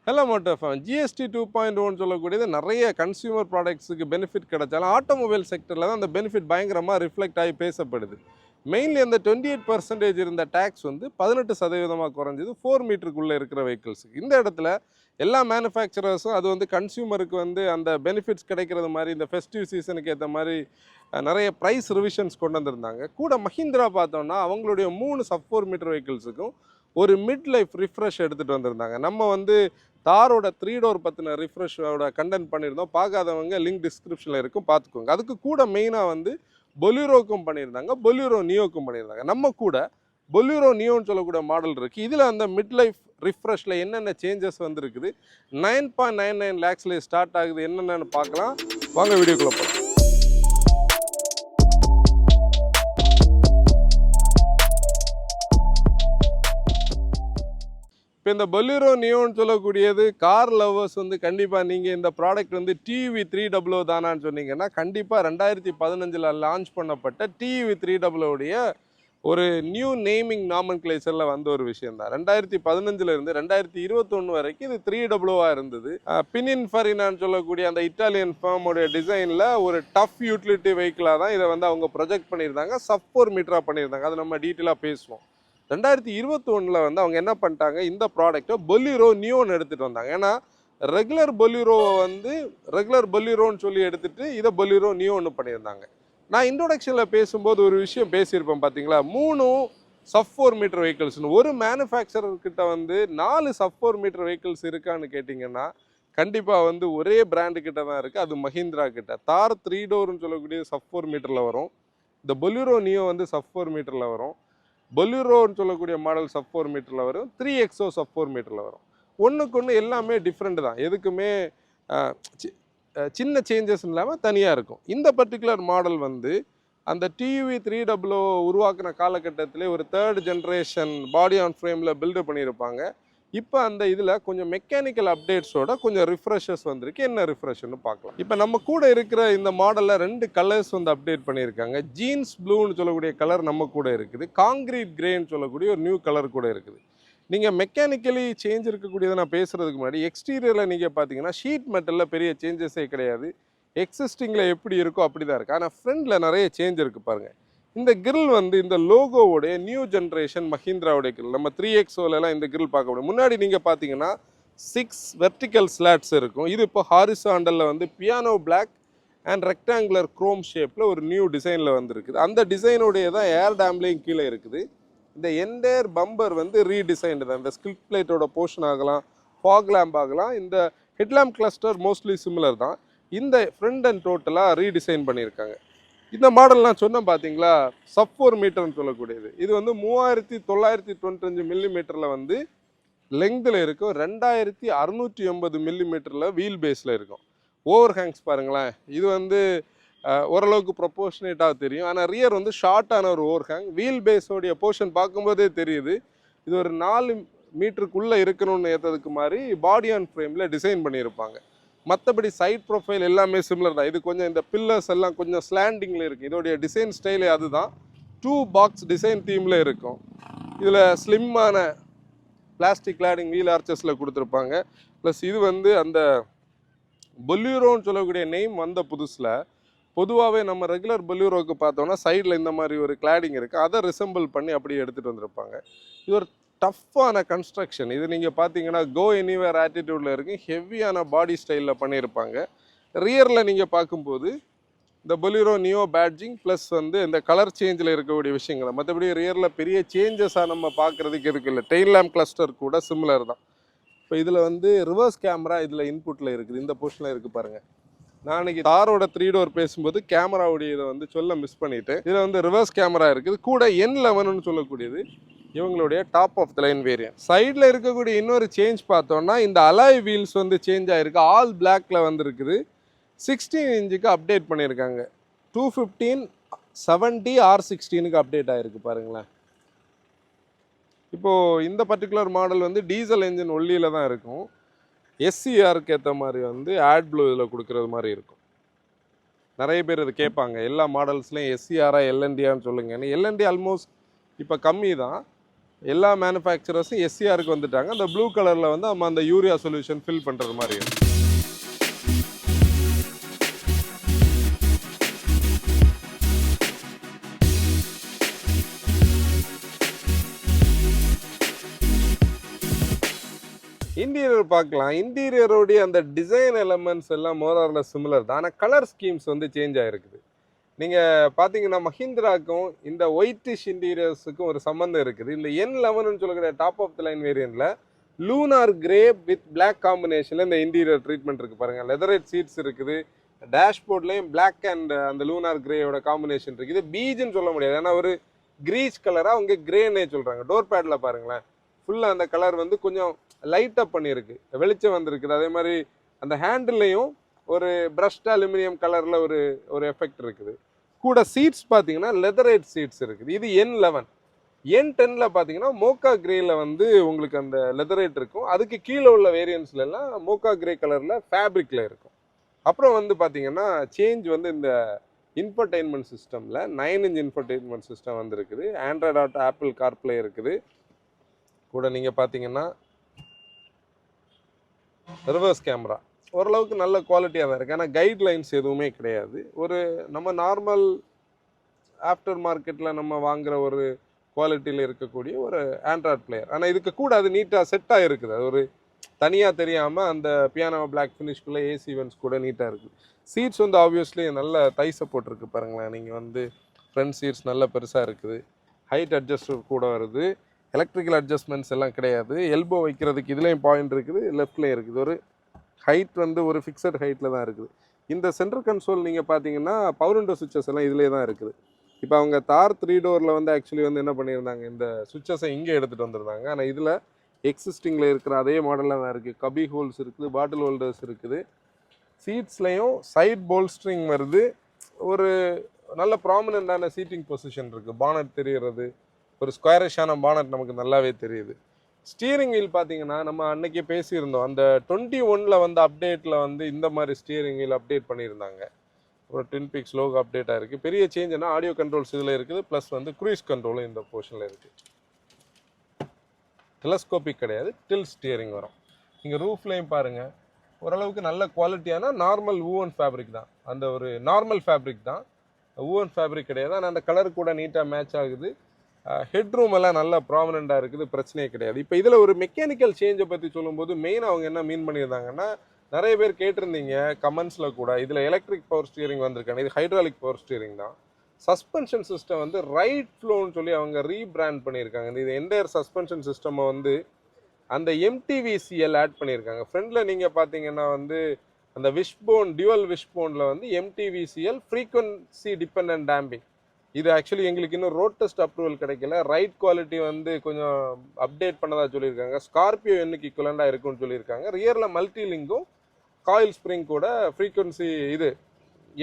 Hello மோட்டோஃபோன் GST 2.1 சொல்லக்கூடியது நிறைய consumer ப்ராடக்ட்ஸுக்கு benefit கிடைச்சாலும் ஆட்டோமொபைல் செக்டரில் தான் அந்த பெனிஃபிட் பயங்கரமாக ரிஃப்ளெக்ட் ஆகி பேசப்படுது. மெயின்லி அந்த 28% இருந்த டேக்ஸ் வந்து 18% குறைஞ்சது 4 மீட்டருக்குள்ளே இருக்கிற வெஹிக்கிள்ஸுக்கு. இந்த இடத்துல எல்லா மேனுஃபேக்சரர்ஸும் அது வந்து கன்சியூமருக்கு வந்து அந்த பெனிஃபிட்ஸ் கிடைக்கிறது மாதிரி இந்த ஃபெஸ்டிவ் சீசனுக்கு ஏற்ற மாதிரி நிறைய ப்ரைஸ் ரிவிஷன்ஸ் கொண்டு வந்திருந்தாங்க. கூட மஹிந்திரா பார்த்தோம்னா அவங்களுடைய 3 sub-4 மீட்டர் வெஹிக்கிள்ஸுக்கும் ஒரு மிட் லைஃப் ரிஃப்ரெஷ் எடுத்துகிட்டு வந்திருந்தாங்க. நம்ம வந்து தாரோட 3 டோர் பற்றின ரிஃப்ரெஷோட கண்டென்ட் பண்ணியிருந்தோம். பார்க்காதவங்க லிங்க் டிஸ்கிரிப்ஷனில் இருக்கும், பார்த்துக்கோங்க. அதுக்கு கூட மெயினாக வந்து பொலிரோக்கும் பண்ணியிருந்தாங்க, பொலிரோ நியோக்கும் பண்ணியிருந்தாங்க. நம்ம கூட பொலிரோ நியோன்னு சொல்லக்கூடிய மாடல் இருக்குது. இதில் அந்த மிட் லைஃப் ரிஃப்ரெஷில் என்னென்ன சேஞ்சஸ் வந்துருக்குது, 9.99 lakhsலேயே ஸ்டார்ட் ஆகுது, என்னென்னு பார்க்கலாம். வாங்க வீடியோக்குள்ளே போகலாம். இப்போ இந்த பொலிரோ நியோன்னு சொல்லக்கூடியது கார் லவ்வர்ஸ் வந்து கண்டிப்பாக நீங்கள் இந்த ப்ராடக்ட் வந்து டிவி 300 தானான்னு சொன்னீங்கன்னா கண்டிப்பாக 2015 லான்ச் பண்ணப்பட்ட டிவி 300 ஒரு நியூ நேமிங் நாமன்கிளேச்சரில் வந்த ஒரு விஷயம் தான். 2015 இருந்து 2021 வரைக்கும் இது 300 இருந்தது. பினின்ஃபரினான்னு சொல்லக்கூடிய அந்த இட்டாலியன் ஃபார்மோடைய டிசைனில் ஒரு டஃப் யூட்டிலிட்டி வெஹிக்கிளாக தான் இதை வந்து அவங்க ப்ரொஜெக்ட் பண்ணியிருந்தாங்க. sub-4 மீட்டராக பண்ணியிருந்தாங்க. அதை நம்ம டீட்டெயிலாக பேசுவோம். 2021 வந்து அவங்க என்ன பண்ணிட்டாங்க, இந்த ப்ராடக்ட்டை பொலிரோ நியோன்னு எடுத்துகிட்டு வந்தாங்க. ஏன்னா ரெகுலர் பொலிரோவை வந்து ரெகுலர் பொலிரோன்னு சொல்லி எடுத்துகிட்டு இதை பொலிரோ நியோன்னு பண்ணியிருந்தாங்க. நான் இன்ட்ரோடக்ஷனில் பேசும்போது ஒரு விஷயம் பேசியிருப்பேன் பார்த்தீங்களா, 3 sub-4 மீட்டர் வெஹிக்கிள்ஸ்னு. ஒரு மேனுஃபேக்சரர்கிட்ட வந்து 4 sub-4 மீட்டர் வெஹிக்கிள்ஸ் இருக்கான்னு கேட்டிங்கன்னா கண்டிப்பாக வந்து ஒரே பிராண்டு கிட்ட தான் இருக்குது, அது மஹிந்திரா கிட்ட. தார் 3 டோர்னு சொல்லக்கூடிய sub-4 மீட்டரில் வரும். இந்த பொலிரோ நியோ வந்து sub-4 மீட்டரில் வரும். பொலிரோன்னு சொல்லக்கூடிய மாடல் sub-4 மீட்டரில் வரும். 3XO sub-4 மீட்டரில் வரும். ஒன்றுக்கு ஒன்று எல்லாமே டிஃப்ரெண்ட் தான். எதுக்குமே சின்ன சேஞ்சஸ் இல்லாமல் தனியாக இருக்கும். இந்த பர்டிகுலர் மாடல் வந்து அந்த டிவி 300 உருவாக்கின காலகட்டத்திலே ஒரு 3rd ஜென்ரேஷன் பாடி ஆன் ஃப்ரேமில் பில்டப் பண்ணியிருப்பாங்க. இப்போ அந்த இதில் கொஞ்சம் மெக்கானிக்கல் அப்டேட்ஸோட கொஞ்சம் ரிஃப்ரெஷஸ் வந்திருக்கு. என்ன ரிஃப்ரெஷ்னு பார்க்கலாம். இப்போ நம்ம கூட இருக்கிற இந்த மாடலில் 2 கலர்ஸ் வந்து அப்டேட் பண்ணியிருக்காங்க. ஜீன்ஸ் ப்ளூன்னு சொல்லக்கூடிய கலர் நம்ம கூட இருக்குது. காங்கிரீட் கிரேன்னு சொல்லக்கூடிய ஒரு நியூ கலர் கூட இருக்குது. நீங்கள் மெக்கானிக்கலி சேஞ்ச் இருக்கக்கூடியதை நான் பேசுகிறதுக்கு முன்னாடி எக்ஸ்டீரியரில் நீங்கள் பார்த்தீங்கன்னா ஷீட் மெட்டலில் பெரிய சேஞ்சஸே கிடையாது. எக்ஸிஸ்டிங்கில் எப்படி இருக்கோ அப்படி தான் இருக்குது. ஆனால் ஃப்ரண்டில் நிறைய சேஞ்ச் இருக்குது பாருங்கள். இந்த கிரில் வந்து இந்த லோகோவோடைய நியூ ஜென்ரேஷன் மஹிந்திராவுடைய கிரில். நம்ம 3XOலாம் இந்த கிரில் பார்க்க முடியும். முன்னாடி நீங்கள் பார்த்தீங்கன்னா 6 வெர்டிக்கல் ஸ்லாட்ஸ் இருக்கும். இது இப்போ ஹாரிசாண்டலில் வந்து piano black and rectangular chrome ஷேப்பில் ஒரு நியூ டிசைனில் வந்துருக்குது. அந்த டிசைனுடைய தான் ஏர் டேம்லேயும் கீழே இருக்குது. இந்த என்டையர் பம்பர் வந்து ரீடிசைன்டு தான். இந்த ஸ்கில்ட் பிளேட்டோட போர்ஷன் ஆகலாம், ஃபாக் லேம்ப் ஆகலாம். இந்த ஹெட்லாம்ப் கிளஸ்டர் மோஸ்ட்லி சிமிலர் தான். இந்த ஃப்ரண்ட் அண்ட் டோட்டலாக ரீடிசைன் பண்ணியிருக்காங்க. இந்த மாடல்லாம் சொன்னோம் பார்த்தீங்களா, sub-4 மீட்டர்னு சொல்லக்கூடியது. இது வந்து 3995 மில்லிமீட்டரில் வந்து லெங்க்தில் இருக்கும். 2680 மில்லிமீட்டரில் வீல் பேஸில் இருக்கும். ஓவர் ஹேங்ஸ் பாருங்களேன், இது வந்து ஓரளவுக்கு ப்ரொபோர்ஷனேட்டாக தெரியும். ஆனால் ரியர் வந்து ஷார்ட்டான ஒரு ஓவர் ஹேங். வீல் பேஸோடைய போர்ஷன் பார்க்கும்போதே தெரியுது இது ஒரு 4 மீட்டருக்குள்ளே இருக்கணும்னு ஏற்றதுக்கு மாதிரி பாடி ஆன் ஃப்ரேமில் டிசைன் பண்ணியிருப்பாங்க. மற்றபடி சைட் ப்ரொஃபைல் எல்லாமே சிமிலர் தான். இது கொஞ்சம் இந்த பில்லர்ஸ் எல்லாம் கொஞ்சம் ஸ்லாண்டிங்கில் இருக்குது. இதோடைய டிசைன் ஸ்டைலே அதுதான். 2 பாக்ஸ் டிசைன் தீமில் இருக்கும். இதில் ஸ்லிம்மான பிளாஸ்டிக் கிளாடிங் வீல் ஆர்ச்சஸில் கொடுத்துருப்பாங்க. ப்ளஸ் இது வந்து அந்த பொலிரோன்னு சொல்லக்கூடிய நேம் வந்த புதுசில் பொதுவாகவே நம்ம ரெகுலர் பொலிரோக்கு பார்த்தோன்னா சைடில் இந்த மாதிரி ஒரு கிளாடிங் இருக்குது. அதை ரிசம்பிள் பண்ணி அப்படியே எடுத்துகிட்டு வந்திருப்பாங்க. இது ஒரு டஃப்பான கன்ஸ்ட்ரக்ஷன். இது நீங்கள் பார்த்தீங்கன்னா கோ எனிவேர் ஆட்டிடியூடில் இருக்குது. ஹெவியான பாடி ஸ்டைலில் பண்ணியிருப்பாங்க. ரியரில் நீங்கள் பார்க்கும்போது இந்த பொலிரோ நியோ பேட்ஜிங் ப்ளஸ் வந்து இந்த கலர் சேஞ்சில் இருக்கக்கூடிய விஷயங்கள். மற்றபடி ரியரில் பெரிய சேஞ்சஸாக நம்ம பார்க்குறதுக்கு இருக்குல்ல. டெயில் லேம்ப் கிளஸ்டர் கூட சிமிலர் தான். இப்போ இதில் வந்து ரிவர்ஸ் கேமரா இதில் இன்புட்டில் இருக்குது. இந்த போர்ஷனில் இருக்குது பாருங்கள். நான் அன்றைக்கி தாரோட 3 டோர் பேசும்போது கேமராவுடைய இதை வந்து சொல்ல மிஸ் பண்ணிவிட்டேன். இதில் வந்து ரிவர்ஸ் கேமரா இருக்குது. கூட N11ன்னு சொல்லக்கூடியது இவங்களுடைய top of the line variant. சைடில் இருக்கக்கூடிய இன்னொரு சேஞ்ச் பார்த்தோன்னா இந்த அலாய் வீல்ஸ் வந்து சேஞ்ச் ஆகிருக்கு. ஆல் பிளாக்ல வந்துருக்குது. 16 இன்ச்சுக்கு அப்டேட் பண்ணியிருக்காங்க. 215 70 R16க்கு அப்டேட் ஆகிருக்கு பாருங்களேன். இப்போது இந்த பர்டிகுலர் மாடல் வந்து டீசல் என்ஜின் ஒல்லியில் தான் இருக்கும். SCRக்கு ஏற்ற மாதிரி வந்து ஆட் ப்ளூ இதில் கொடுக்குறது மாதிரி இருக்கும். நிறைய பேர் இது கேட்பாங்க, எல்லா மாடல்ஸ்லையும் SCRா LNDயான்னு சொல்லுங்கள். LND ஆல்மோஸ்ட் இப்போ கம்மி தான். எல்லா மேனுஃபேக்சரர்ஸும் எஸ்சிஆருக்கு வந்துட்டாங்க. அந்த ப்ளூ கலரில் வந்து நம்ம அந்த யூரியா சொல்யூஷன் ஃபில் பண்ணுறது மாதிரி இருக்கும். இன்டீரியர் பார்க்கலாம். இன்டீரியரோடைய அந்த டிசைன் எலமெண்ட்ஸ் எல்லாம் மோரார்ல சிமிலர் தான். ஆனால் கலர் ஸ்கீம்ஸ் வந்து சேஞ்ச் ஆகிருக்குது. நீங்கள் பார்த்தீங்கன்னா மஹிந்திராக்கும் இந்த ஒயிட்டிஷ் இன்டீரியர்ஸுக்கும் ஒரு சம்மந்தம் இருக்குது. இந்த N11 சொல்லக்கூடிய டாப் ஆஃப் த லைன் வேரியண்ட்டில் லூனார் கிரே வித் பிளாக் காம்பினேஷனில் இந்த இன்டீரியர் ட்ரீட்மெண்ட் இருக்குது பாருங்கள். லெதரேட் சீட்ஸ் இருக்குது. டேஷ்போர்ட்லேயும் பிளாக் அண்ட் அந்த லூனார் கிரேயோட காம்பினேஷன் இருக்குது. பீஜுன்னு சொல்ல முடியாது, ஏன்னா ஒரு கிரீச் கலராக அவங்க கிரேன்னே சொல்கிறாங்க. டோர் பேடில் பாருங்களேன், ஃபுல்லாக அந்த கலர் வந்து கொஞ்சம் லைட் அப் பண்ணியிருக்கு, வெளிச்சம் வந்திருக்குது. அதே மாதிரி அந்த ஹேண்டில்லையும் ஒரு பிரஷ்ட் அலுமினியம் கலரில் ஒரு எஃபெக்ட் இருக்குது. கூட சீட்ஸ் பார்த்தீங்கன்னா லெதரேட் சீட்ஸ் இருக்குது. இது N11. N10ல பார்த்தீங்கன்னா மோக்கா கிரேயில் வந்து உங்களுக்கு அந்த லெதரேட் இருக்கும். அதுக்கு கீழே உள்ள வேரியன்ஸ்ல எல்லாம் மோக்கா கிரே கலரில் ஃபேப்ரிக்கில் இருக்கும். அப்புறம் வந்து பார்த்தீங்கன்னா சேஞ்ச் வந்து இந்த இன்ஃபர்டெயின்மெண்ட் சிஸ்டமில் 9" இன்ஃபர்டெயின்மெண்ட் சிஸ்டம் வந்துருக்குது. ஆண்ட்ராய்ட் ஆட்டோ, ஆப்பிள் கார்ப்ளே இருக்குது. கூட நீங்கள் பார்த்தீங்கன்னா ரிவர்ஸ் கேமரா ஓரளவுக்கு நல்ல குவாலிட்டியாக தான் இருக்குது. ஆனால் கைட்லைன்ஸ் எதுவுமே கிடையாது. ஒரு நம்ம நார்மல் ஆஃப்டர் மார்க்கெட்டில் நம்ம வாங்குகிற ஒரு குவாலிட்டியில் இருக்கக்கூடிய ஒரு ஆண்ட்ராய்ட் பிளேயர். ஆனால் இதுக்கு கூட அது நீட்டாக செட்டாக இருக்குது. அது ஒரு தனியாக தெரியாமல் அந்த பியானோ பிளாக் ஃபினிஷ்குள்ளே ஏசி வென்ட்ஸ் கூட நீட்டாக இருக்குது. சீட்ஸ் வந்து ஆப்வியஸ்லி நல்ல தை சப்போர்ட் இருக்குது பாருங்களேன். நீங்கள் வந்து ஃப்ரண்ட் சீட்ஸ் நல்ல பெருசாக இருக்குது. ஹைட் அட்ஜஸ்டர் கூட வருது. எலக்ட்ரிக்கல் அட்ஜஸ்ட்மெண்ட்ஸ் எல்லாம் கிடையாது. எல்போ வைக்கிறதுக்கு இதுலேயும் பாயிண்ட் இருக்குது, லெஃப்ட்லேயும் இருக்குது. ஒரு ஹைட் வந்து ஒரு ஃபிக்ஸட் ஹைட்டில் தான் இருக்குது. இந்த சென்ட்ரல் கன்சோல் நீங்கள் பார்த்தீங்கன்னா பவர் விண்டோ சுவிச்சஸ் எல்லாம் இதிலே தான் இருக்குது. இப்போ அவங்க தார் 3 டோரில் வந்து ஆக்சுவலி வந்து என்ன பண்ணியிருந்தாங்க, இந்த சுவிச்சஸை இங்கே எடுத்துகிட்டு வந்துருந்தாங்க. ஆனால் இதில் எக்ஸிஸ்டிங்கில் இருக்கிற அதே மாடலில் தான் இருக்குது. கபி ஹோல்ஸ் இருக்குது, பாட்டில் ஹோல்டர்ஸ் இருக்குது. சீட்ஸ்லையும் சைட் போல்ஸ்ட்ரிங் வருது. ஒரு நல்ல ப்ராமினெண்ட்டான சீட்டிங் பொசிஷன் இருக்குது. பானட் தெரிகிறது, ஒரு ஸ்கொயரிஷான பானட் நமக்கு நல்லாவே தெரியுது. ஸ்டியரிங் வீல் பார்த்தீங்கன்னா நம்ம அன்னைக்கே பேசியிருந்தோம். அந்த 21ல் வந்து அப்டேட்டில் வந்து இந்த மாதிரி ஸ்டியரிங் வீல் அப்டேட் பண்ணியிருந்தாங்க. ஒரு ட்வின் பீக்ஸ் லோகோ அப்டேட் ஆகிருக்கு. பெரிய சேஞ்சுனா ஆடியோ கண்ட்ரோல்ஸ் இதில் இருக்குது, ப்ளஸ் வந்து க்ரூயிஸ் கண்ட்ரோலும் இந்த போர்ஷனில் இருக்குது. டெலஸ்கோபிக் கிடையாது, டில் ஸ்டியரிங் வரும். நீங்கள் ரூஃப்லேயும் பாருங்கள், ஓரளவுக்கு நல்ல குவாலிட்டியான நார்மல் ஊவன் ஃபேப்ரிக் தான். அந்த ஒரு நார்மல் ஃபேப்ரிக் தான், ஊவன் ஃபேப்ரிக் கிடையாது. ஆனால் அந்த கலர் கூட நீட்டாக மேட்ச் ஆகுது. ஹெட்ரூம் எல்லாம் நல்லா ப்ராமினெண்ட்டாக இருக்குது, பிரச்சனையே கிடையாது. இப்போ இதில் ஒரு மெக்கானிக்கல் சேஞ்சை பற்றி சொல்லும்போது மெயினாக அவங்க என்ன மீன் பண்ணியிருந்தாங்கன்னா, நிறைய பேர் கேட்டிருந்தீங்க கமெண்ட்ஸில் கூட, இதில் எலக்ட்ரிக் பவர் ஸ்டியரிங் வந்திருக்காங்க. இது ஹைட்ராலிக் பவர் ஸ்டியரிங் தான். சஸ்பென்ஷன் சிஸ்டம் வந்து ரைட் ஃப்ளோன்னு சொல்லி அவங்க ரீபிராண்ட் பண்ணியிருக்காங்க. இது என்டையர் சஸ்பென்ஷன் சிஸ்டமை வந்து அந்த MTVCL ஆட் பண்ணியிருக்காங்க. ஃப்ரண்டில் நீங்கள் பார்த்தீங்கன்னா வந்து அந்த விஷ்போன் டியூவல் விஷ்போனில் வந்து MTVCL ஃப்ரீக்வன்சி டிபெண்டன்ட் டேம்பிங். இது ஆக்சுவலி எங்களுக்கு இன்னும் ரோட் டெஸ்ட் அப்ரூவல் கிடைக்கல. ரைட் குவாலிட்டி வந்து கொஞ்சம் அப்டேட் பண்ணதாக சொல்லியிருக்காங்க. ஸ்கார்பியோ என்னுக்கு ஈக்குவலண்டாக இருக்குன்னு சொல்லியிருக்காங்க. ரியரில் மல்டிலிங்கும் காயில் ஸ்ப்ரிங் கூட ஃப்ரீக்வன்சி இது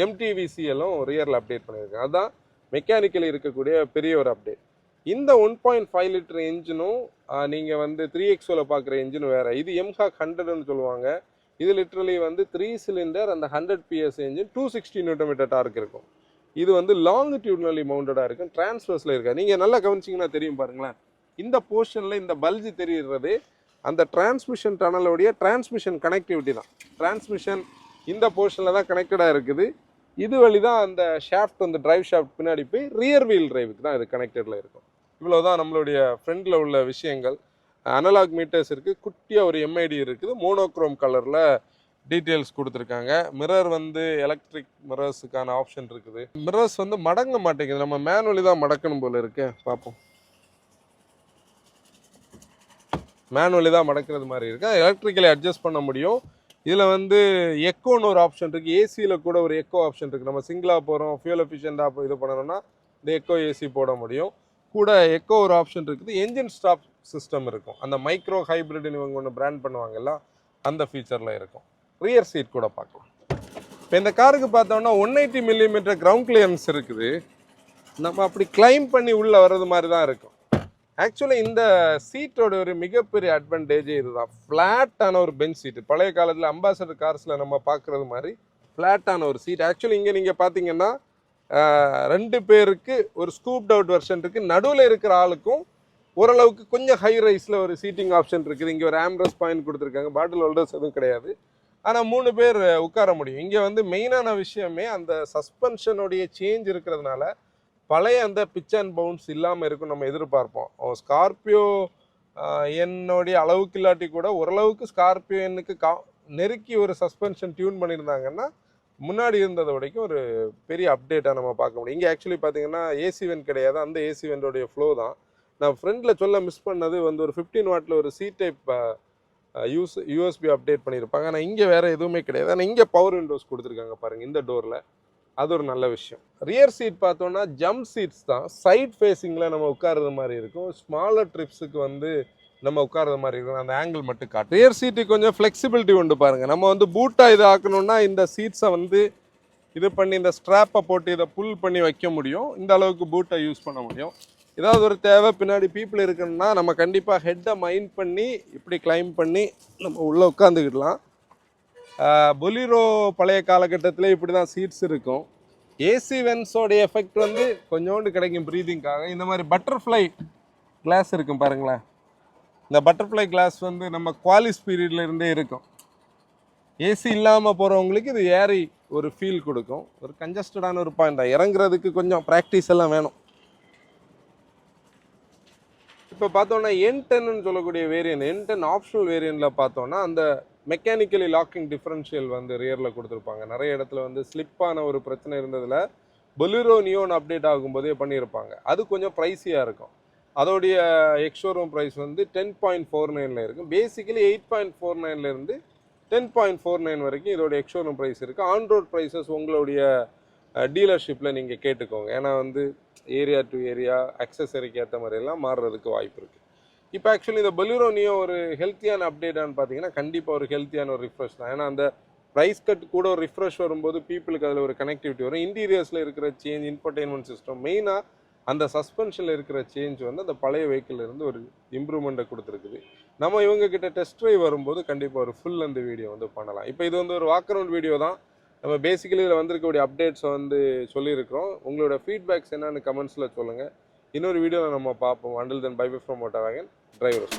MTVCLும் ரியரில் அப்டேட் பண்ணியிருக்காங்க. அதுதான் மெக்கானிக்கலி இருக்கக்கூடிய பெரிய ஒரு அப்டேட். இந்த 1.5 லிட்டர் என்ஜினும் நீங்கள் வந்து 3XOவில் பார்க்குற என்ஜினும் வேறு. இது MHAWK 100ன்னு சொல்லுவாங்க. இது லிட்ரலி வந்து 3 சிலிண்டர் அந்த 100 PS என்ஜின், 260 Nm டார்க் இருக்கும். இது வந்து லாங்கிடியூட்னலி மவுண்டடாக இருக்கும், டிரான்ஸ்வர்ஸில் இருக்காது. நீங்கள் நல்லா கவனிச்சிங்கன்னா தெரியும் பாருங்களேன். இந்த போர்ஷனில் இந்த பல்ஜி தெரிகிறது அந்த டிரான்ஸ்மிஷன் டனலோடைய டிரான்ஸ்மிஷன் கனெக்டிவிட்டி தான். டிரான்ஸ்மிஷன் இந்த போர்ஷனில் தான் கனெக்டடாக இருக்குது. இது வழி தான் அந்த ஷாஃப்ட் வந்து டிரைவ் ஷாஃப்ட் பின்னாடி போய் ரியர் வீல் டிரைவுக்கு தான் இது கனெக்டடில் இருக்கும். இவ்வளோதான் நம்மளுடைய ஃப்ரண்டில் உள்ள விஷயங்கள். அனலாக் மீட்டர்ஸ் இருக்குது, குட்டியாக ஒரு MID இருக்குது, மோனோக்ரோம் கலரில் டீட்டெயில்ஸ் கொடுத்துருக்காங்க. மிரர் வந்து எலக்ட்ரிக் மிரர்ஸுக்கான ஆப்ஷன் இருக்குது. மிரர்ஸ் வந்து மடங்க மாட்டேங்குது, நம்ம மேனுவலி தான் மடக்கணும் போல இருக்கு. பார்ப்போம், மேனுவலி தான் மடக்கிறது மாதிரி இருக்கு. எலக்ட்ரிக்கலி அட்ஜஸ்ட் பண்ண முடியும். இதில் வந்து எக்கோன்னு ஒரு ஆப்ஷன் இருக்குது. ஏசியில் கூட ஒரு எக்கோ ஆப்ஷன் இருக்குது. நம்ம சிங்கிளாக போகிறோம், ஃபியூல் எஃபிஷியண்டாக இது பண்ணணும்னா இந்த எக்கோ ஏசி போட முடியும். கூட எக்கோ ஒரு ஆப்ஷன் இருக்குது. என்ஜின் ஸ்டாப் சிஸ்டம் இருக்கும். அந்த மைக்ரோ ஹைப்ரிட்னு இவங்க ஒன்று பிராண்ட் பண்ணுவாங்கல்ல, அந்த ஃபீச்சரில் இருக்கும். ரியர் சீட் கூட பார்க்கலாம். இப்போ இந்த காருக்கு பார்த்தோம்னா 180 mm கிரவுண்ட் கிளியரன்ஸ் இருக்குது. நம்ம அப்படி கிளைம் பண்ணி உள்ளே வர்றது மாதிரி தான் இருக்கும். ஆக்சுவலி இந்த சீட்டோட ஒரு மிகப்பெரிய அட்வான்டேஜ் இதுதான். ஃப்ளாட்டான ஒரு பெஞ்ச் சீட்டு. பழைய காலத்தில் அம்பாசடர் கார்ஸில் நம்ம பார்க்குறது மாதிரி ஃப்ளாட்டான ஒரு சீட். ஆக்சுவலி இங்கே நீங்கள் பார்த்தீங்கன்னா 2 பேருக்கு ஒரு ஸ்கூப்ட் அவுட் வெர்ஷன் இருக்குது. நடுவில் இருக்கிற ஆளுக்கும் ஓரளவுக்கு கொஞ்சம் ஹை ரைஸில் ஒரு சீட்டிங் ஆப்ஷன் இருக்குது. இங்கே ஒரு ஆம்ரஸ் பாயிண்ட் கொடுத்துருக்காங்க. பாட்டில் ஹோல்டர்ஸ் எதுவும் கிடையாது. ஆனால் 3 பேர் உட்கார முடியும். இங்கே வந்து மெயினான விஷயமே அந்த சஸ்பென்ஷனுடைய சேஞ்ச் இருக்கிறதுனால பழைய அந்த பிச் அண்ட் பவுன்ஸ் இல்லாமல் இருக்கும் நம்ம எதிர்பார்ப்போம். ஸ்கார்பியோ என்னுடைய அளவுக்கு இல்லாட்டி கூட ஓரளவுக்கு ஸ்கார்பியோ எண்ணுக்கு நெருக்கி ஒரு சஸ்பென்ஷன் டியூன் பண்ணியிருந்தாங்கன்னா முன்னாடி இருந்ததை வரைக்கும் ஒரு பெரிய அப்டேட்டாக நம்ம பார்க்க முடியும். இங்கே ஆக்சுவலி பார்த்தீங்கன்னா ஏசி வென்ட் கிடையாது. அந்த ஏசி வெண்டோடைய ஃப்ளோ தான் நான் ஃப்ரெண்டில் சொல்ல மிஸ் பண்ணது வந்து ஒரு 15 வாட்டில் ஒரு சி டைப் யூஎஸ்பி அப்டேட் பண்ணியிருப்பாங்க. ஆனால் இங்கே வேறு எதுவுமே கிடையாது. ஆனால் இங்கே பவர் விண்டோஸ் கொடுத்துருக்காங்க பாருங்கள் இந்த டோரில். அது ஒரு நல்ல விஷயம். ரியர் சீட் பார்த்தோன்னா ஜம்ப் சீட்ஸ் தான். சைட் ஃபேஸிங்கில் நம்ம உட்கார்றது மாதிரி இருக்கும். ஸ்மாலர் ட்ரிப்ஸுக்கு வந்து நம்ம உட்கார்றது மாதிரி இருக்கும். அந்த ஆங்கிள் மட்டும் காட்டும். ரியர் சீட்டுக்கு கொஞ்சம் ஃப்ளெக்சிபிலிட்டி உண்டு பாருங்கள். நம்ம வந்து பூட்டாக இது ஆக்கணும்னா இந்த சீட்ஸை வந்து இது பண்ணி இந்த ஸ்ட்ராப்பை போட்டு இதை புல் பண்ணி வைக்க முடியும். இந்த அளவுக்கு பூட்டை யூஸ் பண்ண முடியும். ஏதாவது ஒரு தேவை பின்னாடி பீப்புள் இருக்குன்னா நம்ம கண்டிப்பாக ஹெட்டை மைண்ட் பண்ணி இப்படி கிளைம் பண்ணி நம்ம உள்ளே உட்காந்துக்கிடலாம். பொலிரோ பழைய காலகட்டத்தில் இப்படி தான் சீட்ஸ் இருக்கும். ஏசி வென்ஸோடைய எஃபெக்ட் வந்து கொஞ்சோண்டு கிடைக்கும் ப்ரீதிங்காக. இந்த மாதிரி பட்டர்ஃப்ளை கிளாஸ் இருக்கும் பாருங்களேன். இந்த பட்டர்ஃப்ளை கிளாஸ் வந்து நம்ம குவாலிஸ் பீரியட்ல இருந்தே இருக்கும். ஏசி இல்லாமல் போகிறவங்களுக்கு இது ஏறி ஒரு ஃபீல் கொடுக்கும். ஒரு கன்ஜஸ்டடான ஒரு பாயிண்ட் தான். இறங்குறதுக்கு கொஞ்சம் ப்ராக்டிஸ் எல்லாம் வேணும். இப்போ பார்த்தோன்னா N10ன்னு சொல்லக்கூடிய வேரியன்ட், N10 ஆப்ஷனல் வேரியண்ட்டில் பார்த்தோன்னா அந்த மெக்கானிக்கலி லாக்கிங் டிஃபரன்ஷியல் வந்து ரியரில் கொடுத்துருப்பாங்க. நிறைய இடத்துல வந்து ஸ்லிப்பான ஒரு பிரச்சனை இருந்ததில் பொலிரோ நியோன் அப்டேட் ஆகும்போதே பண்ணியிருப்பாங்க. அது கொஞ்சம் ப்ரைஸியாக இருக்கும். அதோடைய எக்ஸ்ஷோரூம் ப்ரைஸ் வந்து 10.49 இருக்கும். பேசிக்கலி 8.49 10.49 வரைக்கும் இதோட எக்ஸ்ஷோரூம் ப்ரைஸ் இருக்குது. ஆன் ரோட் ப்ரைஸஸ் உங்களுடைய டீலர்ஷிப்பில் நீங்கள் கேட்டுக்கோங்க. ஏன்னா வந்து ஏரியா டு ஏரியா அக்சசரிக்கு ஏற்ற மாதிரியெல்லாம் மாறுறதுக்கு வாய்ப்பு இருக்குது. இப்போ ஆக்சுவலி இந்த பொலிரோ நியோ ஒரு ஹெல்த்தியான அப்டேட்டான்னு பார்த்தீங்கன்னா கண்டிப்பாக ஒரு ஹெல்த்தியான ஒரு ரிஃப்ரெஷ் தான். ஏன்னா அந்த ப்ரைஸ் கட் கூட ஒரு ரிஃப்ரெஷ் வரும்போது பீப்புளுக்கு அதில் ஒரு கனெக்டிவிட்டி வரும். இன்டீரியர்ஸில் இருக்கிற சேஞ்ச், இன்ஃபர்டெயின்மெண்ட் சிஸ்டம், மெயினாக அந்த சஸ்பென்ஷனில் இருக்கிற சேஞ்ச் வந்து அந்த பழைய வெஹிக்கிள்லேருந்து ஒரு இம்ப்ரூவ்மெண்ட்டை கொடுத்துருக்குது. நம்ம இவங்ககிட்ட டெஸ்ட் ட்ரைவ் வரும்போது கண்டிப்பாக ஒரு ஃபுல் அந்த வீடியோ வந்து பண்ணலாம். இப்போ இது வந்து ஒரு வாக் அரவுண்ட் வீடியோ தான். நம்ம பேசிக்கலி இதில் வந்திருக்கக்கூடிய அப்டேட்ஸை வந்து சொல்லியிருக்கிறோம். உங்களோட ஃபீட்பேக்ஸ் என்னென்னு கமெண்ட்ஸில் சொல்லுங்கள். இன்னொரு வீடியோவில் நம்ம பார்ப்போம். Until then bye bye from motor wagon driver.